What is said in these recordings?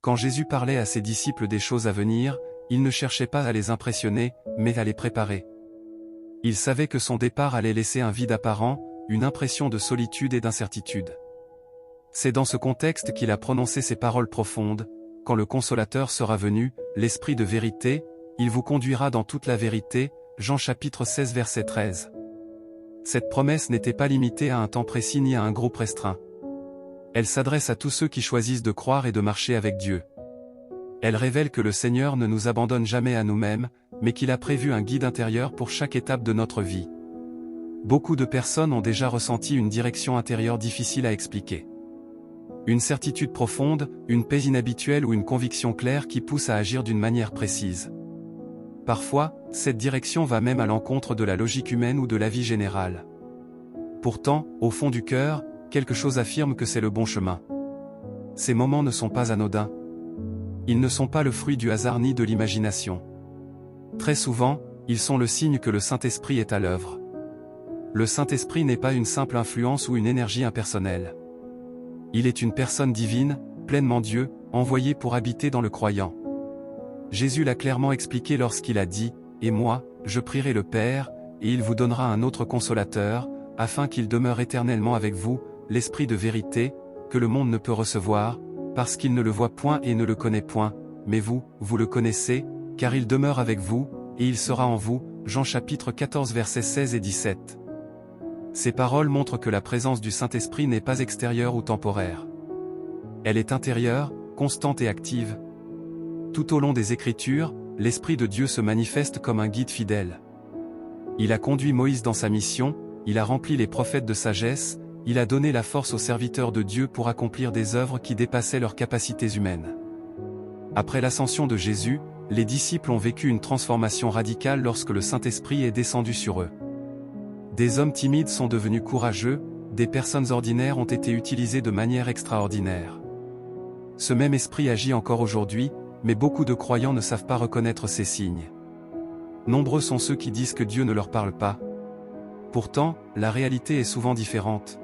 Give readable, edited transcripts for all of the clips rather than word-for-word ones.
Quand Jésus parlait à ses disciples des choses à venir, il ne cherchait pas à les impressionner, mais à les préparer. Il savait que son départ allait laisser un vide apparent, une impression de solitude et d'incertitude. C'est dans ce contexte qu'il a prononcé ces paroles profondes: « Quand le Consolateur sera venu, l'Esprit de vérité, il vous conduira dans toute la vérité » Jean chapitre 16 verset 13. Cette promesse n'était pas limitée à un temps précis ni à un groupe restreint. Elle s'adresse à tous ceux qui choisissent de croire et de marcher avec Dieu. Elle révèle que le Seigneur ne nous abandonne jamais à nous-mêmes, mais qu'il a prévu un guide intérieur pour chaque étape de notre vie. Beaucoup de personnes ont déjà ressenti une direction intérieure difficile à expliquer. Une certitude profonde, une paix inhabituelle ou une conviction claire qui pousse à agir d'une manière précise. Parfois, cette direction va même à l'encontre de la logique humaine ou de la vie générale. Pourtant, au fond du cœur, quelque chose affirme que c'est le bon chemin. Ces moments ne sont pas anodins. Ils ne sont pas le fruit du hasard ni de l'imagination. Très souvent, ils sont le signe que le Saint-Esprit est à l'œuvre. Le Saint-Esprit n'est pas une simple influence ou une énergie impersonnelle. Il est une personne divine, pleinement Dieu, envoyée pour habiter dans le croyant. Jésus l'a clairement expliqué lorsqu'il a dit « Et moi, je prierai le Père, et il vous donnera un autre consolateur, afin qu'il demeure éternellement avec vous, l'Esprit de vérité, que le monde ne peut recevoir, parce qu'il ne le voit point et ne le connaît point, mais vous, vous le connaissez, car il demeure avec vous, et il sera en vous. » Jean chapitre 14 versets 16 et 17. Ces paroles montrent que la présence du Saint-Esprit n'est pas extérieure ou temporaire. Elle est intérieure, constante et active. Tout au long des Écritures, l'Esprit de Dieu se manifeste comme un guide fidèle. Il a conduit Moïse dans sa mission, il a rempli les prophètes de sagesse, il a donné la force aux serviteurs de Dieu pour accomplir des œuvres qui dépassaient leurs capacités humaines. Après l'ascension de Jésus, les disciples ont vécu une transformation radicale lorsque le Saint-Esprit est descendu sur eux. Des hommes timides sont devenus courageux, des personnes ordinaires ont été utilisées de manière extraordinaire. Ce même esprit agit encore aujourd'hui, mais beaucoup de croyants ne savent pas reconnaître ces signes. Nombreux sont ceux qui disent que Dieu ne leur parle pas. Pourtant, la réalité est souvent différente.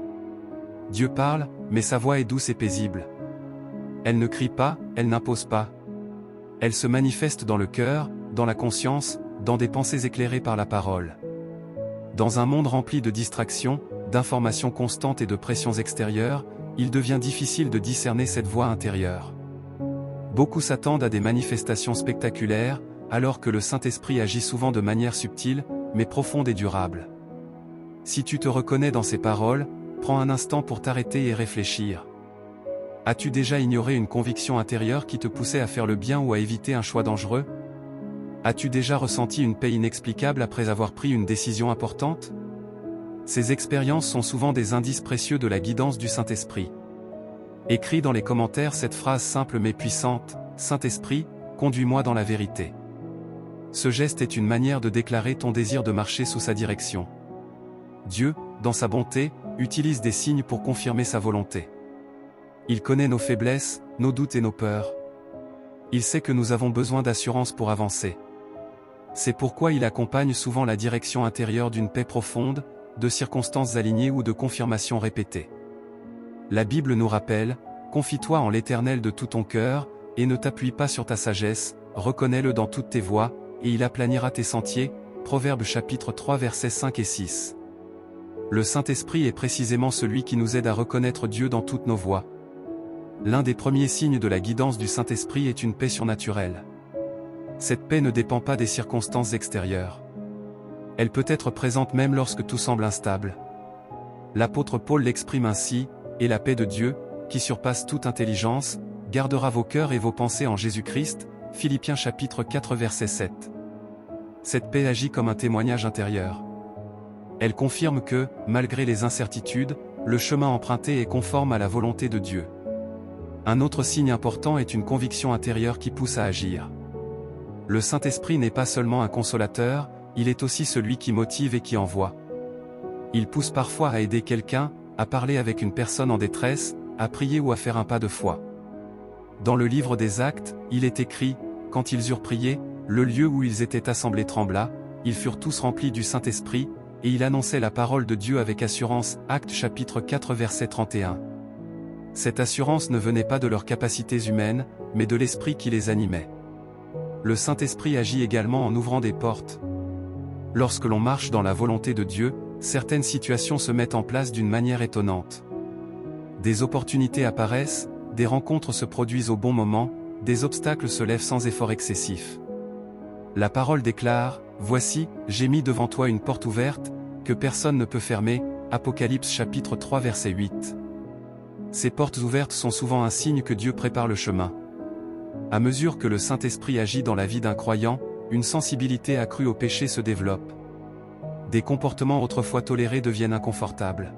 Dieu parle, mais sa voix est douce et paisible. Elle ne crie pas, elle n'impose pas. Elle se manifeste dans le cœur, dans la conscience, dans des pensées éclairées par la parole. Dans un monde rempli de distractions, d'informations constantes et de pressions extérieures, il devient difficile de discerner cette voix intérieure. Beaucoup s'attendent à des manifestations spectaculaires, alors que le Saint-Esprit agit souvent de manière subtile, mais profonde et durable. Si tu te reconnais dans ces paroles, prends un instant pour t'arrêter et réfléchir. As-tu déjà ignoré une conviction intérieure qui te poussait à faire le bien ou à éviter un choix dangereux? As-tu déjà ressenti une paix inexplicable après avoir pris une décision importante? Ces expériences sont souvent des indices précieux de la guidance du Saint-Esprit. Écris dans les commentaires cette phrase simple mais puissante: « Saint-Esprit, conduis-moi dans la vérité ». Ce geste est une manière de déclarer ton désir de marcher sous sa direction. Dieu, dans sa bonté, utilise des signes pour confirmer sa volonté. Il connaît nos faiblesses, nos doutes et nos peurs. Il sait que nous avons besoin d'assurance pour avancer. C'est pourquoi il accompagne souvent la direction intérieure d'une paix profonde, de circonstances alignées ou de confirmations répétées. La Bible nous rappelle: « Confie-toi en l'Éternel de tout ton cœur, et ne t'appuie pas sur ta sagesse, reconnais-le dans toutes tes voies, et il aplanira tes sentiers. » Proverbes chapitre 3 versets 5 et 6. Le Saint-Esprit est précisément celui qui nous aide à reconnaître Dieu dans toutes nos voies. L'un des premiers signes de la guidance du Saint-Esprit est une paix surnaturelle. Cette paix ne dépend pas des circonstances extérieures. Elle peut être présente même lorsque tout semble instable. L'apôtre Paul l'exprime ainsi: « Et la paix de Dieu, qui surpasse toute intelligence, gardera vos cœurs et vos pensées en Jésus-Christ. » Philippiens chapitre 4 verset 7. Cette paix agit comme un témoignage intérieur. Elle confirme que, malgré les incertitudes, le chemin emprunté est conforme à la volonté de Dieu. Un autre signe important est une conviction intérieure qui pousse à agir. Le Saint-Esprit n'est pas seulement un consolateur, il est aussi celui qui motive et qui envoie. Il pousse parfois à aider quelqu'un, à parler avec une personne en détresse, à prier ou à faire un pas de foi. Dans le livre des Actes, il est écrit: « Quand ils eurent prié, le lieu où ils étaient assemblés trembla, ils furent tous remplis du Saint-Esprit, et ils annonçaient la parole de Dieu avec assurance. » Actes chapitre 4 verset 31. Cette assurance ne venait pas de leurs capacités humaines, mais de l'Esprit qui les animait. Le Saint-Esprit agit également en ouvrant des portes. Lorsque l'on marche dans la volonté de Dieu, certaines situations se mettent en place d'une manière étonnante. Des opportunités apparaissent, des rencontres se produisent au bon moment, des obstacles se lèvent sans effort excessif. La parole déclare, « Voici, j'ai mis devant toi une porte ouverte, que personne ne peut fermer » Apocalypse chapitre 3 verset 8. Ces portes ouvertes sont souvent un signe que Dieu prépare le chemin. À mesure que le Saint-Esprit agit dans la vie d'un croyant, une sensibilité accrue au péché se développe. Des comportements autrefois tolérés deviennent inconfortables.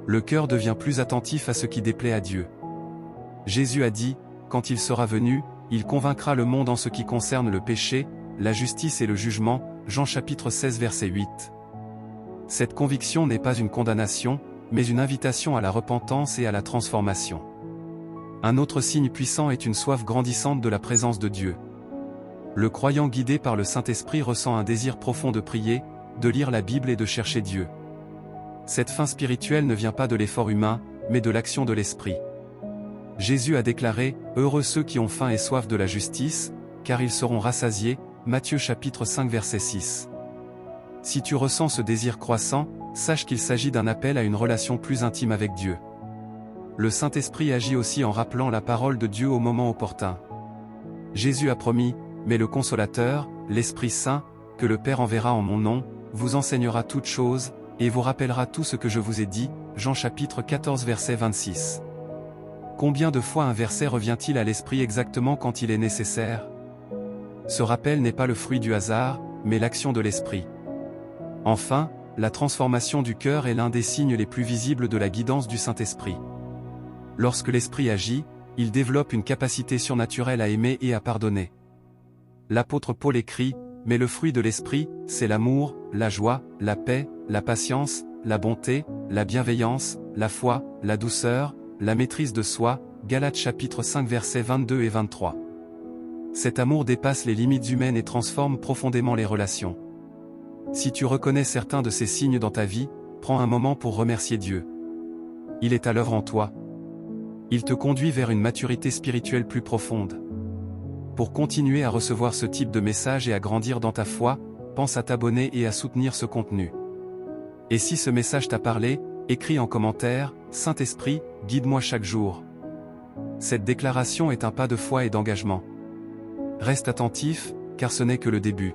Le cœur devient plus attentif à ce qui déplaît à Dieu. Jésus a dit, quand il sera venu, il convaincra le monde en ce qui concerne le péché, la justice et le jugement, Jean chapitre 16 verset 8. Cette conviction n'est pas une condamnation, mais une invitation à la repentance et à la transformation. Un autre signe puissant est une soif grandissante de la présence de Dieu. Le croyant guidé par le Saint-Esprit ressent un désir profond de prier, de lire la Bible et de chercher Dieu. Cette faim spirituelle ne vient pas de l'effort humain, mais de l'action de l'Esprit. Jésus a déclaré, « Heureux ceux qui ont faim et soif de la justice, car ils seront rassasiés » Matthieu chapitre 5 verset 6. Si tu ressens ce désir croissant, sache qu'il s'agit d'un appel à une relation plus intime avec Dieu. Le Saint-Esprit agit aussi en rappelant la parole de Dieu au moment opportun. Jésus a promis, « Mais le Consolateur, l'Esprit Saint, que le Père enverra en mon nom, vous enseignera toutes choses, et vous rappellera tout ce que je vous ai dit. » Jean chapitre 14 verset 26. Combien de fois un verset revient-il à l'esprit exactement quand il est nécessaire? Ce rappel n'est pas le fruit du hasard, mais l'action de l'Esprit. Enfin, la transformation du cœur est l'un des signes les plus visibles de la guidance du Saint-Esprit. Lorsque l'Esprit agit, il développe une capacité surnaturelle à aimer et à pardonner. L'apôtre Paul écrit, « Mais le fruit de l'Esprit, c'est l'amour, la joie, la paix, la patience, la bonté, la bienveillance, la foi, la douceur, la maîtrise de soi. » Galates chapitre 5 versets 22 et 23. Cet amour dépasse les limites humaines et transforme profondément les relations. Si tu reconnais certains de ces signes dans ta vie, prends un moment pour remercier Dieu. Il est à l'œuvre en toi. Il te conduit vers une maturité spirituelle plus profonde. Pour continuer à recevoir ce type de message et à grandir dans ta foi, pense à t'abonner et à soutenir ce contenu. Et si ce message t'a parlé, écris en commentaire, « Saint-Esprit, guide-moi chaque jour ». Cette déclaration est un pas de foi et d'engagement. Reste attentif, car ce n'est que le début.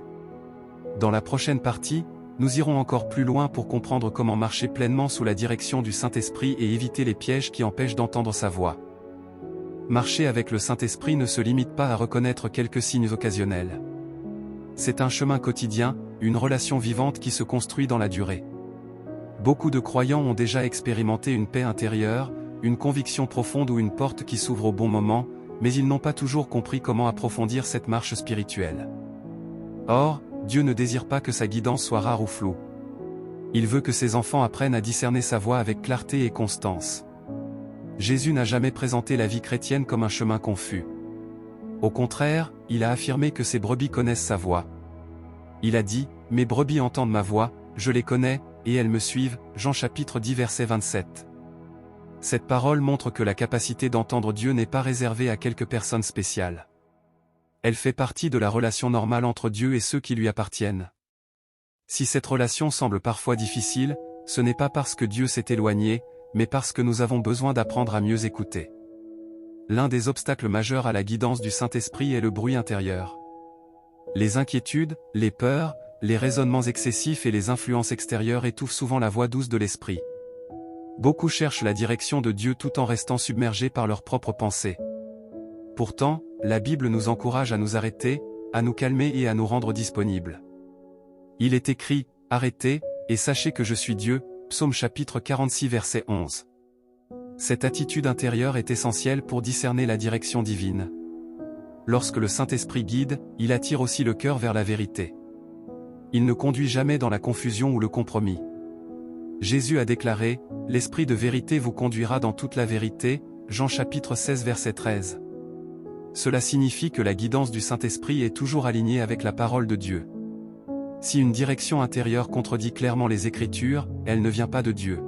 Dans la prochaine partie, nous irons encore plus loin pour comprendre comment marcher pleinement sous la direction du Saint-Esprit et éviter les pièges qui empêchent d'entendre sa voix. Marcher avec le Saint-Esprit ne se limite pas à reconnaître quelques signes occasionnels. C'est un chemin quotidien, une relation vivante qui se construit dans la durée. Beaucoup de croyants ont déjà expérimenté une paix intérieure, une conviction profonde ou une porte qui s'ouvre au bon moment, mais ils n'ont pas toujours compris comment approfondir cette marche spirituelle. Or, Dieu ne désire pas que sa guidance soit rare ou floue. Il veut que ses enfants apprennent à discerner sa voie avec clarté et constance. Jésus n'a jamais présenté la vie chrétienne comme un chemin confus. Au contraire, il a affirmé que ses brebis connaissent sa voix. Il a dit, « Mes brebis entendent ma voix, je les connais, et elles me suivent » Jean chapitre 10 verset 27. Cette parole montre que la capacité d'entendre Dieu n'est pas réservée à quelques personnes spéciales. Elle fait partie de la relation normale entre Dieu et ceux qui lui appartiennent. Si cette relation semble parfois difficile, ce n'est pas parce que Dieu s'est éloigné, mais parce que nous avons besoin d'apprendre à mieux écouter. L'un des obstacles majeurs à la guidance du Saint-Esprit est le bruit intérieur. Les inquiétudes, les peurs, les raisonnements excessifs et les influences extérieures étouffent souvent la voix douce de l'Esprit. Beaucoup cherchent la direction de Dieu tout en restant submergés par leurs propres pensées. Pourtant, la Bible nous encourage à nous arrêter, à nous calmer et à nous rendre disponibles. Il est écrit, « Arrêtez, et sachez que je suis Dieu » Psaume chapitre 46 verset 11. Cette attitude intérieure est essentielle pour discerner la direction divine. Lorsque le Saint-Esprit guide, il attire aussi le cœur vers la vérité. Il ne conduit jamais dans la confusion ou le compromis. Jésus a déclaré, « L'Esprit de vérité vous conduira dans toute la vérité » Jean chapitre 16 verset 13. Cela signifie que la guidance du Saint-Esprit est toujours alignée avec la parole de Dieu. Si une direction intérieure contredit clairement les Écritures, elle ne vient pas de Dieu.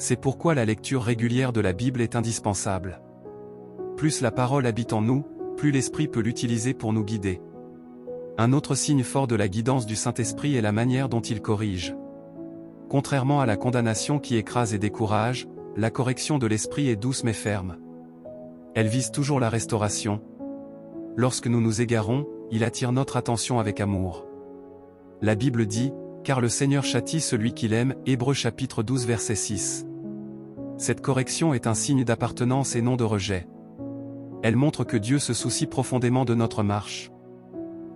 C'est pourquoi la lecture régulière de la Bible est indispensable. Plus la parole habite en nous, plus l'Esprit peut l'utiliser pour nous guider. Un autre signe fort de la guidance du Saint-Esprit est la manière dont il corrige. Contrairement à la condamnation qui écrase et décourage, la correction de l'Esprit est douce mais ferme. Elle vise toujours la restauration. Lorsque nous nous égarons, il attire notre attention avec amour. La Bible dit, « Car le Seigneur châtie celui qu'il aime » Hébreux chapitre 12 verset 6. Cette correction est un signe d'appartenance et non de rejet. Elle montre que Dieu se soucie profondément de notre marche.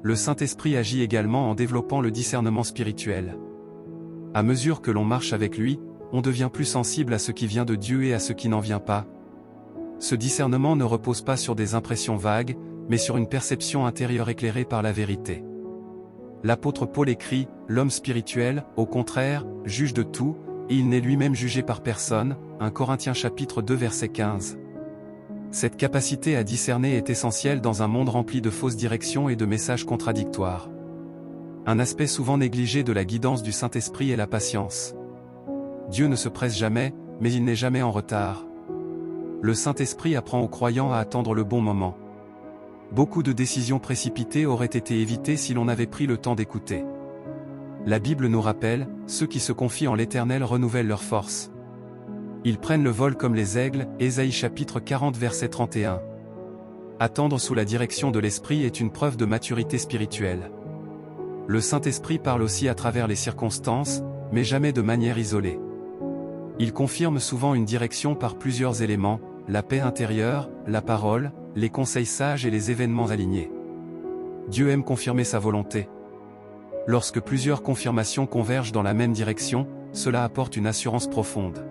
Le Saint-Esprit agit également en développant le discernement spirituel. À mesure que l'on marche avec lui, on devient plus sensible à ce qui vient de Dieu et à ce qui n'en vient pas. Ce discernement ne repose pas sur des impressions vagues, mais sur une perception intérieure éclairée par la vérité. L'apôtre Paul écrit, « L'homme spirituel, au contraire, juge de tout, et il n'est lui-même jugé par personne » 1 Corinthiens chapitre 2 verset 15. Cette capacité à discerner est essentielle dans un monde rempli de fausses directions et de messages contradictoires. Un aspect souvent négligé de la guidance du Saint-Esprit est la patience. Dieu ne se presse jamais, mais il n'est jamais en retard. Le Saint-Esprit apprend aux croyants à attendre le bon moment. Beaucoup de décisions précipitées auraient été évitées si l'on avait pris le temps d'écouter. La Bible nous rappelle, ceux qui se confient en l'Éternel renouvellent leurs forces. Ils prennent le vol comme les aigles, Ésaïe chapitre 40 verset 31. Attendre sous la direction de l'Esprit est une preuve de maturité spirituelle. Le Saint-Esprit parle aussi à travers les circonstances, mais jamais de manière isolée. Il confirme souvent une direction par plusieurs éléments, la paix intérieure, la parole, les conseils sages et les événements alignés. Dieu aime confirmer sa volonté. Lorsque plusieurs confirmations convergent dans la même direction, cela apporte une assurance profonde.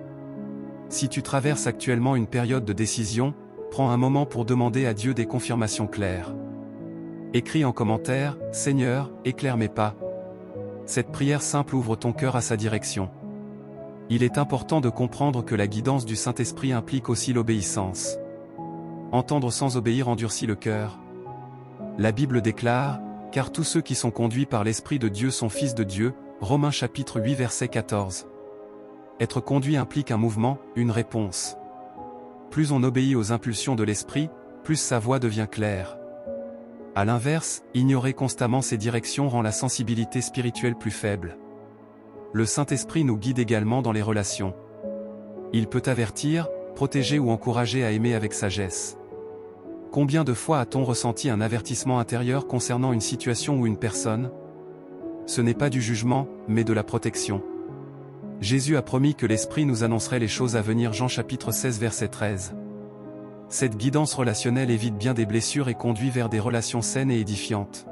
Si tu traverses actuellement une période de décision, prends un moment pour demander à Dieu des confirmations claires. Écris en commentaire, « Seigneur, éclaire mes pas ». Cette prière simple ouvre ton cœur à sa direction. Il est important de comprendre que la guidance du Saint-Esprit implique aussi l'obéissance. Entendre sans obéir endurcit le cœur. La Bible déclare, « Car tous ceux qui sont conduits par l'Esprit de Dieu sont fils de Dieu » Romains chapitre 8 verset 14. Être conduit implique un mouvement, une réponse. Plus on obéit aux impulsions de l'esprit, plus sa voix devient claire. À l'inverse, ignorer constamment ces directions rend la sensibilité spirituelle plus faible. Le Saint-Esprit nous guide également dans les relations. Il peut avertir, protéger ou encourager à aimer avec sagesse. Combien de fois a-t-on ressenti un avertissement intérieur concernant une situation ou une personne? Ce n'est pas du jugement, mais de la protection. Jésus a promis que l'Esprit nous annoncerait les choses à venir. Jean chapitre 16 verset 13. Cette guidance relationnelle évite bien des blessures et conduit vers des relations saines et édifiantes.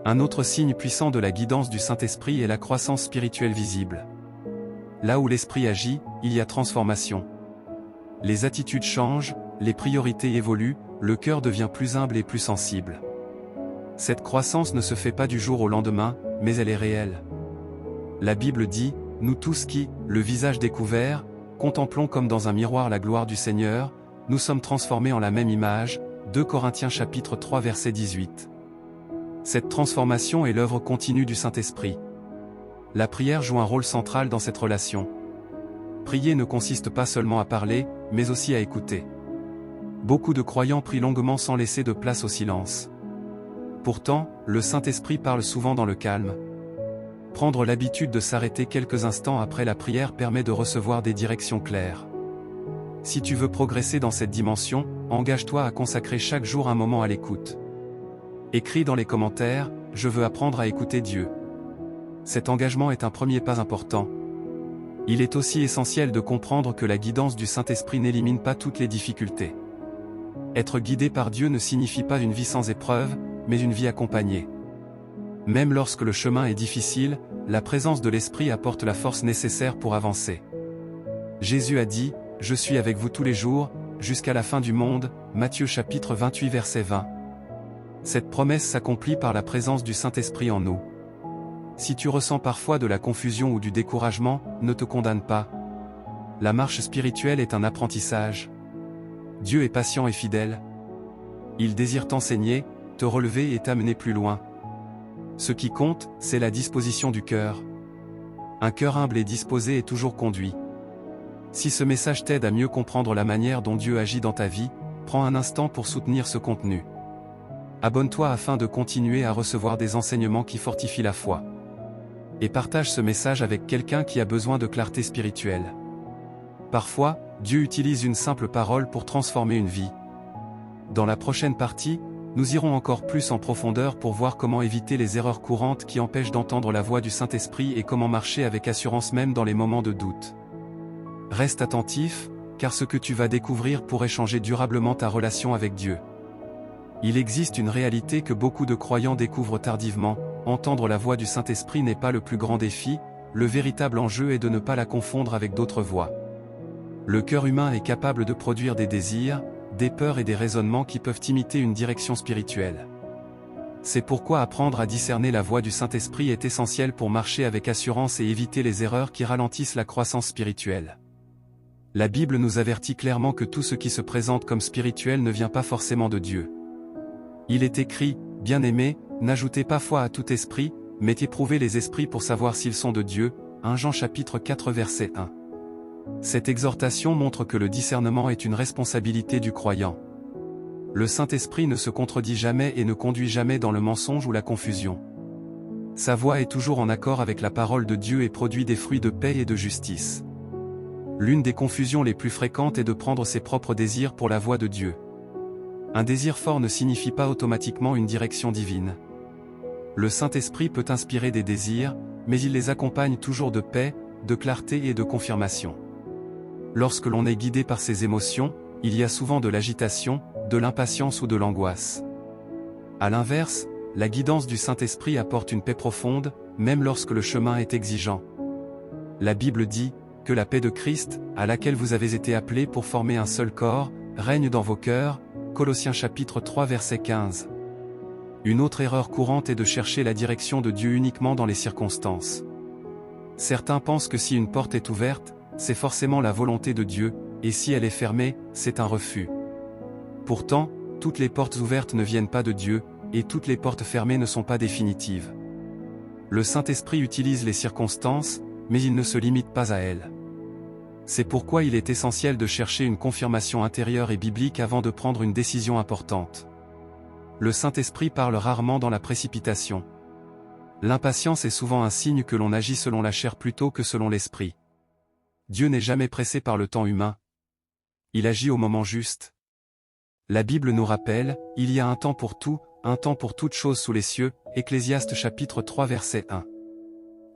Un autre signe puissant de la guidance du Saint-Esprit est la croissance spirituelle visible. Là où l'Esprit agit, il y a transformation. Les attitudes changent, les priorités évoluent, le cœur devient plus humble et plus sensible. Cette croissance ne se fait pas du jour au lendemain, mais elle est réelle. La Bible dit, « Nous tous qui, le visage découvert, contemplons comme dans un miroir la gloire du Seigneur, nous sommes transformés en la même image » 2 Corinthiens chapitre 3 verset 18. Cette transformation est l'œuvre continue du Saint-Esprit. La prière joue un rôle central dans cette relation. Prier ne consiste pas seulement à parler, mais aussi à écouter. Beaucoup de croyants prient longuement sans laisser de place au silence. Pourtant, le Saint-Esprit parle souvent dans le calme. Prendre l'habitude de s'arrêter quelques instants après la prière permet de recevoir des directions claires. Si tu veux progresser dans cette dimension, engage-toi à consacrer chaque jour un moment à l'écoute. Écris dans les commentaires, « Je veux apprendre à écouter Dieu ». Cet engagement est un premier pas important. Il est aussi essentiel de comprendre que la guidance du Saint-Esprit n'élimine pas toutes les difficultés. Être guidé par Dieu ne signifie pas une vie sans épreuves, mais une vie accompagnée. Même lorsque le chemin est difficile, la présence de l'Esprit apporte la force nécessaire pour avancer. Jésus a dit, « Je suis avec vous tous les jours, jusqu'à la fin du monde » Matthieu chapitre 28 verset 20. Cette promesse s'accomplit par la présence du Saint-Esprit en nous. Si tu ressens parfois de la confusion ou du découragement, ne te condamne pas. La marche spirituelle est un apprentissage. Dieu est patient et fidèle. Il désire t'enseigner, te relever et t'amener plus loin. Ce qui compte, c'est la disposition du cœur. Un cœur humble et disposé est toujours conduit. Si ce message t'aide à mieux comprendre la manière dont Dieu agit dans ta vie, prends un instant pour soutenir ce contenu. Abonne-toi afin de continuer à recevoir des enseignements qui fortifient la foi. Et partage ce message avec quelqu'un qui a besoin de clarté spirituelle. Parfois, Dieu utilise une simple parole pour transformer une vie. Dans la prochaine partie, nous irons encore plus en profondeur pour voir comment éviter les erreurs courantes qui empêchent d'entendre la voix du Saint-Esprit et comment marcher avec assurance même dans les moments de doute. Reste attentif, car ce que tu vas découvrir pourrait changer durablement ta relation avec Dieu. Il existe une réalité que beaucoup de croyants découvrent tardivement: entendre la voix du Saint-Esprit n'est pas le plus grand défi, le véritable enjeu est de ne pas la confondre avec d'autres voix. Le cœur humain est capable de produire des désirs, des peurs et des raisonnements qui peuvent imiter une direction spirituelle. C'est pourquoi apprendre à discerner la voix du Saint-Esprit est essentiel pour marcher avec assurance et éviter les erreurs qui ralentissent la croissance spirituelle. La Bible nous avertit clairement que tout ce qui se présente comme spirituel ne vient pas forcément de Dieu. Il est écrit: « Bien-aimés, n'ajoutez pas foi à tout esprit, mais éprouvez les esprits pour savoir s'ils sont de Dieu. » 1 Jean chapitre 4 verset 1. Cette exhortation montre que le discernement est une responsabilité du croyant. Le Saint-Esprit ne se contredit jamais et ne conduit jamais dans le mensonge ou la confusion. Sa voix est toujours en accord avec la parole de Dieu et produit des fruits de paix et de justice. L'une des confusions les plus fréquentes est de prendre ses propres désirs pour la voix de Dieu. Un désir fort ne signifie pas automatiquement une direction divine. Le Saint-Esprit peut inspirer des désirs, mais il les accompagne toujours de paix, de clarté et de confirmation. Lorsque l'on est guidé par ses émotions, il y a souvent de l'agitation, de l'impatience ou de l'angoisse. À l'inverse, la guidance du Saint-Esprit apporte une paix profonde, même lorsque le chemin est exigeant. La Bible dit que la paix de Christ, à laquelle vous avez été appelés pour former un seul corps, règne dans vos cœurs. Colossiens chapitre 3 verset 15. Une autre erreur courante est de chercher la direction de Dieu uniquement dans les circonstances. Certains pensent que si une porte est ouverte, c'est forcément la volonté de Dieu, et si elle est fermée, c'est un refus. Pourtant, toutes les portes ouvertes ne viennent pas de Dieu, et toutes les portes fermées ne sont pas définitives. Le Saint-Esprit utilise les circonstances, mais il ne se limite pas à elles. C'est pourquoi il est essentiel de chercher une confirmation intérieure et biblique avant de prendre une décision importante. Le Saint-Esprit parle rarement dans la précipitation. L'impatience est souvent un signe que l'on agit selon la chair plutôt que selon l'esprit. Dieu n'est jamais pressé par le temps humain. Il agit au moment juste. La Bible nous rappelle: « Il y a un temps pour tout, un temps pour toute chose sous les cieux » Ecclésiaste chapitre 3 verset 1.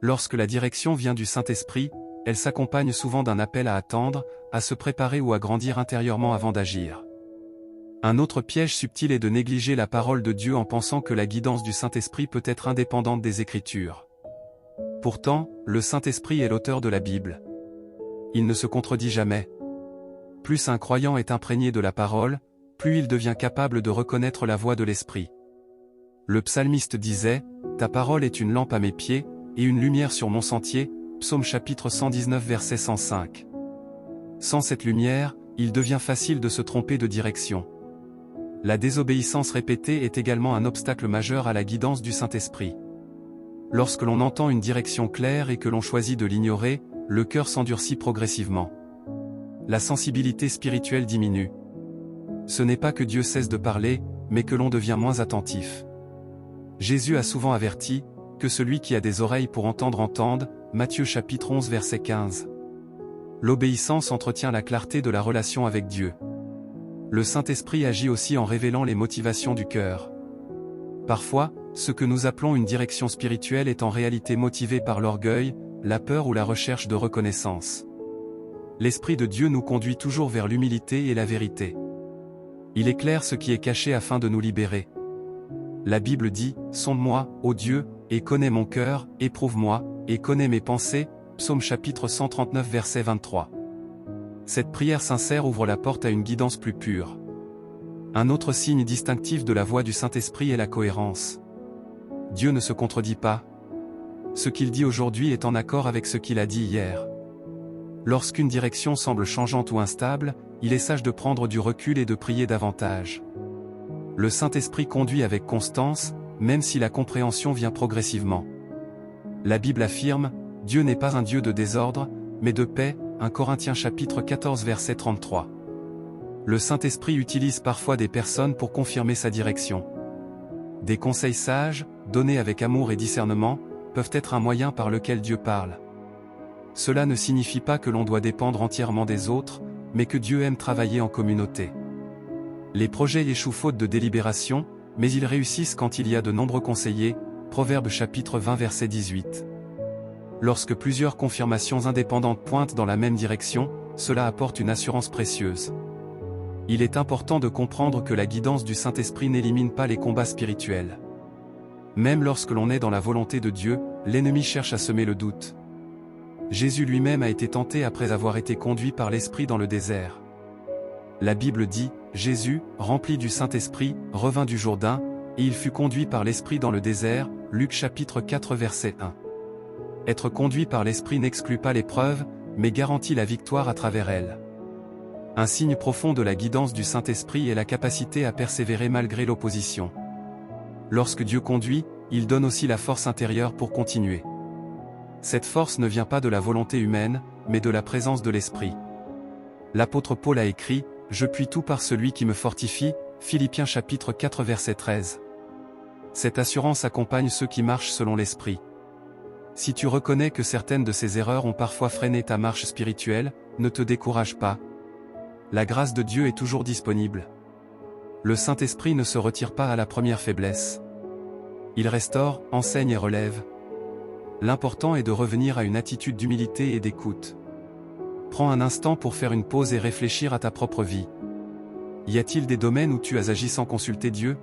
Lorsque la direction vient du Saint-Esprit, elle s'accompagne souvent d'un appel à attendre, à se préparer ou à grandir intérieurement avant d'agir. Un autre piège subtil est de négliger la parole de Dieu en pensant que la guidance du Saint-Esprit peut être indépendante des Écritures. Pourtant, le Saint-Esprit est l'auteur de la Bible. Il ne se contredit jamais. Plus un croyant est imprégné de la parole, plus il devient capable de reconnaître la voix de l'Esprit. Le psalmiste disait: « Ta parole est une lampe à mes pieds, et une lumière sur mon sentier » Psaume chapitre 119 verset 105. Sans cette lumière, il devient facile de se tromper de direction. La désobéissance répétée est également un obstacle majeur à la guidance du Saint-Esprit. Lorsque l'on entend une direction claire et que l'on choisit de l'ignorer, le cœur s'endurcit progressivement. La sensibilité spirituelle diminue. Ce n'est pas que Dieu cesse de parler, mais que l'on devient moins attentif. Jésus a souvent averti que celui qui a des oreilles pour entendre entende, Matthieu chapitre 11 verset 15. L'obéissance entretient la clarté de la relation avec Dieu. Le Saint-Esprit agit aussi en révélant les motivations du cœur. Parfois, ce que nous appelons une direction spirituelle est en réalité motivé par l'orgueil, la peur ou la recherche de reconnaissance. L'Esprit de Dieu nous conduit toujours vers l'humilité et la vérité. Il éclaire ce qui est caché afin de nous libérer. La Bible dit: « Sonde-moi, ô Dieu, et connais mon cœur, éprouve-moi, et connais mes pensées » Psaume chapitre 139 verset 23. Cette prière sincère ouvre la porte à une guidance plus pure. Un autre signe distinctif de la voix du Saint-Esprit est la cohérence. Dieu ne se contredit pas. Ce qu'il dit aujourd'hui est en accord avec ce qu'il a dit hier. Lorsqu'une direction semble changeante ou instable, il est sage de prendre du recul et de prier davantage. Le Saint-Esprit conduit avec constance, même si la compréhension vient progressivement. La Bible affirme: « Dieu n'est pas un Dieu de désordre, mais de paix, 1 Corinthiens chapitre 14 verset 33. Le Saint-Esprit utilise parfois des personnes pour confirmer sa direction. Des conseils sages, donnés avec amour et discernement, peuvent être un moyen par lequel Dieu parle. Cela ne signifie pas que l'on doit dépendre entièrement des autres, mais que Dieu aime travailler en communauté. Les projets échouent faute de délibération, mais ils réussissent quand il y a de nombreux conseillers, Proverbes chapitre 20 verset 18. Lorsque plusieurs confirmations indépendantes pointent dans la même direction, cela apporte une assurance précieuse. Il est important de comprendre que la guidance du Saint-Esprit n'élimine pas les combats spirituels. Même lorsque l'on est dans la volonté de Dieu, l'ennemi cherche à semer le doute. Jésus lui-même a été tenté après avoir été conduit par l'Esprit dans le désert. La Bible dit, Jésus, rempli du Saint-Esprit, revint du Jourdain, et il fut conduit par l'Esprit dans le désert, Luc chapitre 4 verset 1. Être conduit par l'Esprit n'exclut pas l'épreuve, mais garantit la victoire à travers elle. Un signe profond de la guidance du Saint-Esprit est la capacité à persévérer malgré l'opposition. Lorsque Dieu conduit, il donne aussi la force intérieure pour continuer. Cette force ne vient pas de la volonté humaine, mais de la présence de l'Esprit. L'apôtre Paul a écrit, « Je puis tout par celui qui me fortifie » Philippiens chapitre 4 verset 13. Cette assurance accompagne ceux qui marchent selon l'Esprit. Si tu reconnais que certaines de ces erreurs ont parfois freiné ta marche spirituelle, ne te décourage pas. La grâce de Dieu est toujours disponible. Le Saint-Esprit ne se retire pas à la première faiblesse. Il restaure, enseigne et relève. L'important est de revenir à une attitude d'humilité et d'écoute. Prends un instant pour faire une pause et réfléchir à ta propre vie. Y a-t-il des domaines où tu as agi sans consulter Dieu?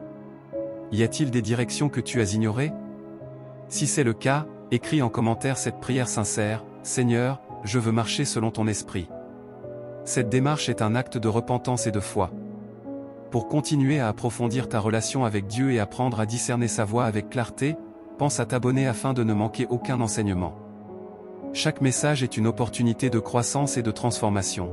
Y a-t-il des directions que tu as ignorées? Si c'est le cas, écris en commentaire cette prière sincère, « Seigneur, je veux marcher selon ton esprit ». Cette démarche est un acte de repentance et de foi. Pour continuer à approfondir ta relation avec Dieu et apprendre à discerner sa voix avec clarté, pense à t'abonner afin de ne manquer aucun enseignement. Chaque message est une opportunité de croissance et de transformation.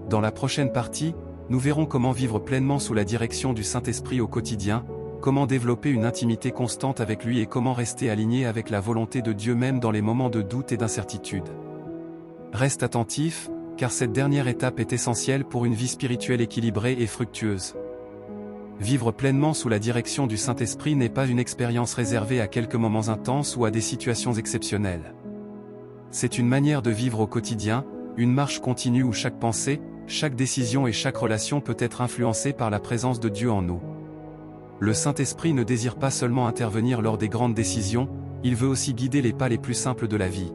Dans la prochaine partie, nous verrons comment vivre pleinement sous la direction du Saint-Esprit au quotidien, comment développer une intimité constante avec lui et comment rester aligné avec la volonté de Dieu même dans les moments de doute et d'incertitude. Reste attentif, car cette dernière étape est essentielle pour une vie spirituelle équilibrée et fructueuse. Vivre pleinement sous la direction du Saint-Esprit n'est pas une expérience réservée à quelques moments intenses ou à des situations exceptionnelles. C'est une manière de vivre au quotidien, une marche continue où chaque pensée, chaque décision et chaque relation peut être influencée par la présence de Dieu en nous. Le Saint-Esprit ne désire pas seulement intervenir lors des grandes décisions, il veut aussi guider les pas les plus simples de la vie.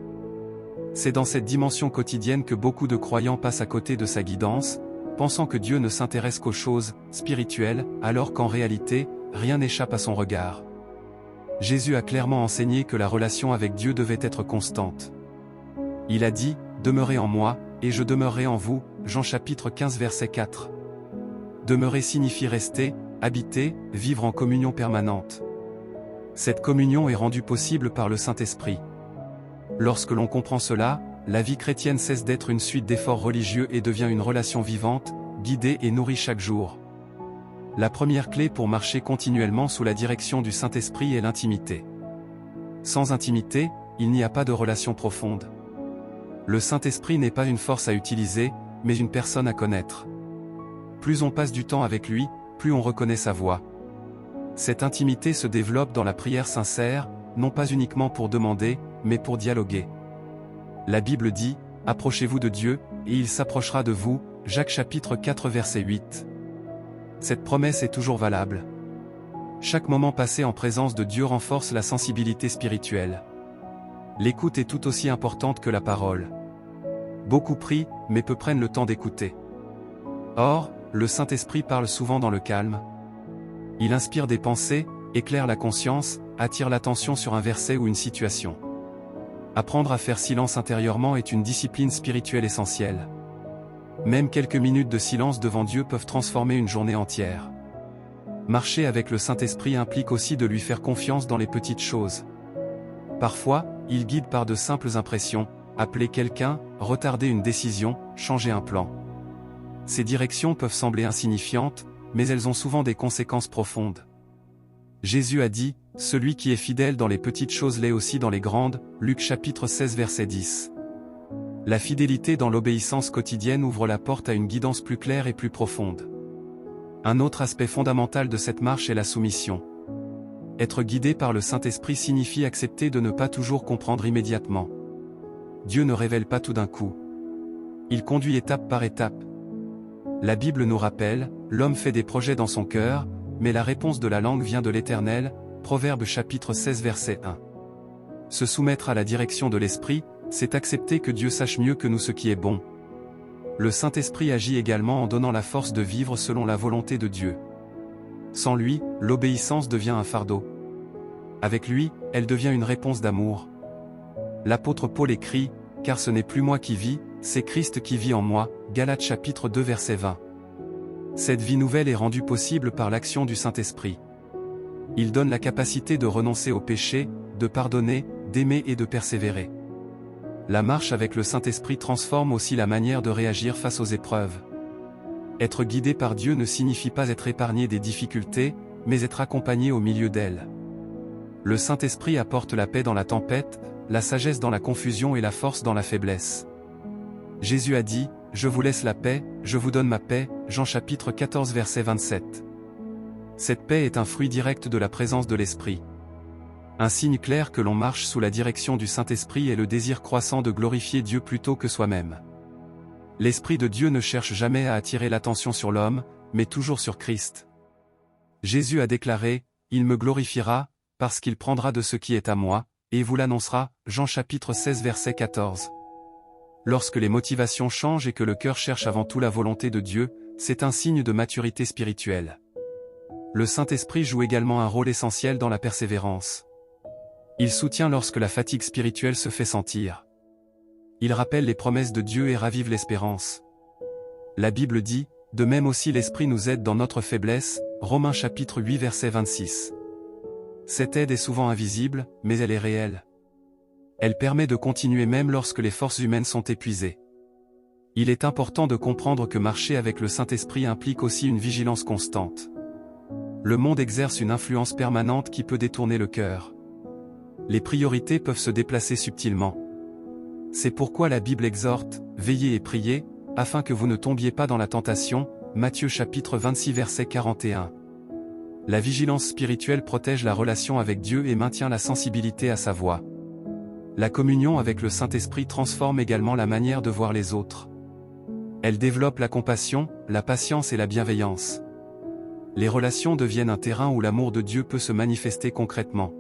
C'est dans cette dimension quotidienne que beaucoup de croyants passent à côté de sa guidance, pensant que Dieu ne s'intéresse qu'aux choses spirituelles, alors qu'en réalité, rien n'échappe à son regard. Jésus a clairement enseigné que la relation avec Dieu devait être constante. Il a dit, « Demeurez en moi, et je demeurerai en vous » Jean chapitre 15 verset 4. Demeurer signifie rester, habiter, vivre en communion permanente. Cette communion est rendue possible par le Saint-Esprit. Lorsque l'on comprend cela, la vie chrétienne cesse d'être une suite d'efforts religieux et devient une relation vivante, guidée et nourrie chaque jour. La première clé pour marcher continuellement sous la direction du Saint-Esprit est l'intimité. Sans intimité, il n'y a pas de relation profonde. Le Saint-Esprit n'est pas une force à utiliser, mais une personne à connaître. Plus on passe du temps avec lui, plus on reconnaît sa voix. Cette intimité se développe dans la prière sincère, non pas uniquement pour demander, mais pour dialoguer. La Bible dit, « Approchez-vous de Dieu, et il s'approchera de vous » Jacques chapitre 4 verset 8. Cette promesse est toujours valable. Chaque moment passé en présence de Dieu renforce la sensibilité spirituelle. L'écoute est tout aussi importante que la parole. Beaucoup prient, mais peu prennent le temps d'écouter. Or, le Saint-Esprit parle souvent dans le calme. Il inspire des pensées, éclaire la conscience, attire l'attention sur un verset ou une situation. Apprendre à faire silence intérieurement est une discipline spirituelle essentielle. Même quelques minutes de silence devant Dieu peuvent transformer une journée entière. Marcher avec le Saint-Esprit implique aussi de lui faire confiance dans les petites choses. Parfois, il guide par de simples impressions, appeler quelqu'un, retarder une décision, changer un plan. Ces directions peuvent sembler insignifiantes, mais elles ont souvent des conséquences profondes. Jésus a dit, « Celui qui est fidèle dans les petites choses l'est aussi dans les grandes » Luc chapitre 16 verset 10. La fidélité dans l'obéissance quotidienne ouvre la porte à une guidance plus claire et plus profonde. Un autre aspect fondamental de cette marche est la soumission. Être guidé par le Saint-Esprit signifie accepter de ne pas toujours comprendre immédiatement. Dieu ne révèle pas tout d'un coup. Il conduit étape par étape. La Bible nous rappelle, l'homme fait des projets dans son cœur, mais la réponse de la langue vient de l'Éternel, Proverbes chapitre 16 verset 1. Se soumettre à la direction de l'Esprit, c'est accepter que Dieu sache mieux que nous ce qui est bon. Le Saint-Esprit agit également en donnant la force de vivre selon la volonté de Dieu. Sans lui, l'obéissance devient un fardeau. Avec lui, elle devient une réponse d'amour. L'apôtre Paul écrit, « Car ce n'est plus moi qui vis, c'est Christ qui vit en moi » Galates chapitre 2 verset 20. Cette vie nouvelle est rendue possible par l'action du Saint-Esprit. Il donne la capacité de renoncer au péché, de pardonner, d'aimer et de persévérer. La marche avec le Saint-Esprit transforme aussi la manière de réagir face aux épreuves. Être guidé par Dieu ne signifie pas être épargné des difficultés, mais être accompagné au milieu d'elles. Le Saint-Esprit apporte la paix dans la tempête, la sagesse dans la confusion et la force dans la faiblesse. Jésus a dit, « Je vous laisse la paix, je vous donne ma paix » Jean chapitre 14 verset 27. Cette paix est un fruit direct de la présence de l'Esprit. Un signe clair que l'on marche sous la direction du Saint-Esprit est le désir croissant de glorifier Dieu plutôt que soi-même. L'Esprit de Dieu ne cherche jamais à attirer l'attention sur l'homme, mais toujours sur Christ. Jésus a déclaré, « Il me glorifiera, parce qu'il prendra de ce qui est à moi, et vous l'annoncera » Jean chapitre 16 verset 14. Lorsque les motivations changent et que le cœur cherche avant tout la volonté de Dieu, c'est un signe de maturité spirituelle. Le Saint-Esprit joue également un rôle essentiel dans la persévérance. Il soutient lorsque la fatigue spirituelle se fait sentir. Il rappelle les promesses de Dieu et ravive l'espérance. La Bible dit, « De même aussi l'Esprit nous aide dans notre faiblesse » Romains chapitre 8 verset 26. Cette aide est souvent invisible, mais elle est réelle. Elle permet de continuer même lorsque les forces humaines sont épuisées. Il est important de comprendre que marcher avec le Saint-Esprit implique aussi une vigilance constante. Le monde exerce une influence permanente qui peut détourner le cœur. Les priorités peuvent se déplacer subtilement. C'est pourquoi la Bible exhorte, « Veillez et priez, afin que vous ne tombiez pas dans la tentation » Matthieu chapitre 26 verset 41. La vigilance spirituelle protège la relation avec Dieu et maintient la sensibilité à sa voix. La communion avec le Saint-Esprit transforme également la manière de voir les autres. Elle développe la compassion, la patience et la bienveillance. Les relations deviennent un terrain où l'amour de Dieu peut se manifester concrètement.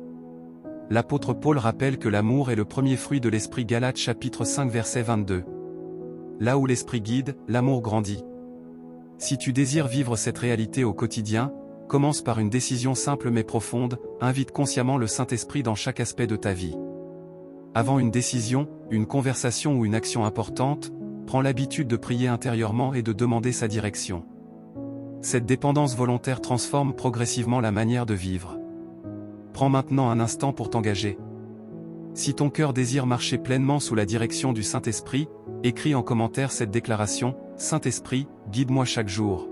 L'apôtre Paul rappelle que l'amour est le premier fruit de l'Esprit Galates chapitre 5 verset 22. Là où l'Esprit guide, l'amour grandit. Si tu désires vivre cette réalité au quotidien, commence par une décision simple mais profonde, invite consciemment le Saint-Esprit dans chaque aspect de ta vie. Avant une décision, une conversation ou une action importante, prends l'habitude de prier intérieurement et de demander sa direction. Cette dépendance volontaire transforme progressivement la manière de vivre. Prends maintenant un instant pour t'engager. Si ton cœur désire marcher pleinement sous la direction du Saint-Esprit, écris en commentaire cette déclaration, « Saint-Esprit, guide-moi chaque jour ».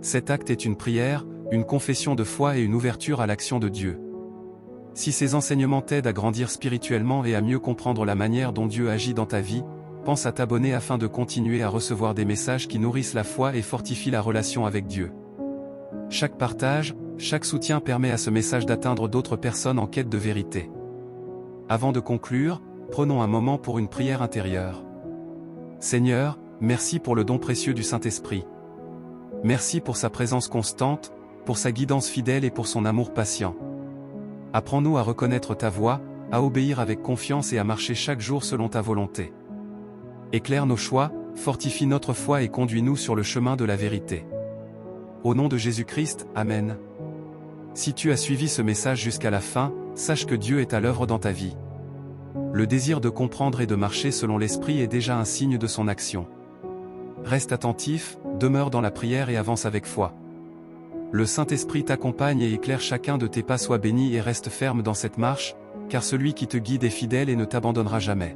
Cet acte est une prière, une confession de foi et une ouverture à l'action de Dieu. Si ces enseignements t'aident à grandir spirituellement et à mieux comprendre la manière dont Dieu agit dans ta vie, pense à t'abonner afin de continuer à recevoir des messages qui nourrissent la foi et fortifient la relation avec Dieu. Chaque partage, chaque soutien permet à ce message d'atteindre d'autres personnes en quête de vérité. Avant de conclure, prenons un moment pour une prière intérieure. Seigneur, merci pour le don précieux du Saint-Esprit. Merci pour sa présence constante, pour sa guidance fidèle et pour son amour patient. Apprends-nous à reconnaître ta voix, à obéir avec confiance et à marcher chaque jour selon ta volonté. Éclaire nos choix, fortifie notre foi et conduis-nous sur le chemin de la vérité. Au nom de Jésus-Christ, Amen. Si tu as suivi ce message jusqu'à la fin, sache que Dieu est à l'œuvre dans ta vie. Le désir de comprendre et de marcher selon l'Esprit est déjà un signe de son action. Reste attentif, demeure dans la prière et avance avec foi. Le Saint-Esprit t'accompagne et éclaire chacun de tes pas. Sois béni et reste ferme dans cette marche, car celui qui te guide est fidèle et ne t'abandonnera jamais.